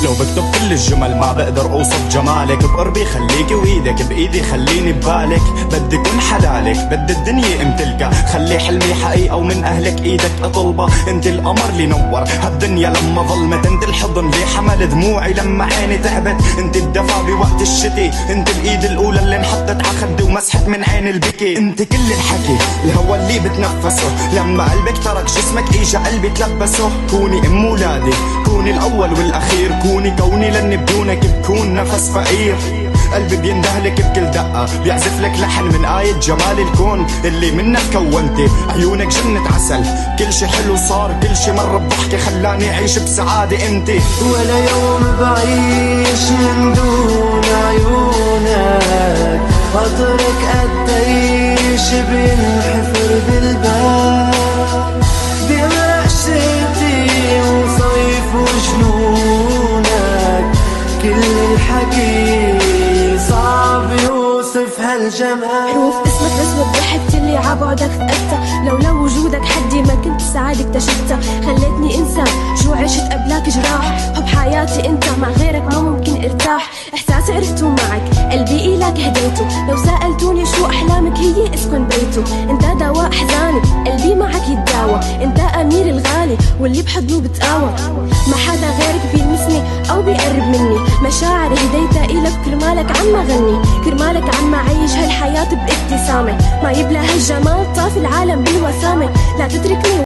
لو بكتب كل الجمل ما بقدر اوصف جمالك. بقربي خليكي وايدك بايدي خليني ببالك. بدي كون حلالك بدي الدنيا امتلكها. خلي حلمي حقيقة ومن اهلك ايدك اطلبها. انت القمر اللي نور هالدنيا لما ظلمت. انت الحضن اللي حمل دموعي لما عيني تعبت. انت الدفا بوقت الشتي. انت الايد الاولى اللي انحطت ع خدي ومسحت من عين البكي. انت كل الحكي الهوى اللي بتنفسه لما قلبك ترك جسمك اجا قلبي تلبسه. كوني ام ولادي كوني الاول والاخير. كوني كوني لاني بدونك بكون نفس فقير. قلبي بيندهلك بكل دقة بيعزف لك لحن من آية جمال الكون اللي منك كونتي. عيونك جنة عسل كل شي حلو صار. كل شي مر بضحكة خلاني أعيش بسعادة انتي. ولا يوم بعيش من دون عيونك. خاطرك قديش بينحفر بالبال. بمرق شتي وصيف وجنونك. كل الحكي صعب يوصف هالجمال. حروف اسمك رسمة ضحكت اللي عبعدك ثقتها. لولا وجودك حدي ما كنت سعادة اكتشفتها. خلتني انسى شو عشت قبلك جراح. حب حياتي انت مع غيرك ما ممكن ارتاح. احساسي عرفته معك قلبي إلك هديته. لو سألتوني شو احلامك هي اسكن بيته. انت دواء احزاني قلبي معك يتداوى. انت امير الغالي واللي بحضنه بتقاوى. ما حدا غيرك بيلمسني او بيقرب مني. مشاعري هديتها إلك كرمالك عم غني. كرمالك عم عيش هالحياة بابتسامة. ما يبلى هالجمال طاف العالم بالوسامة. لا تتركني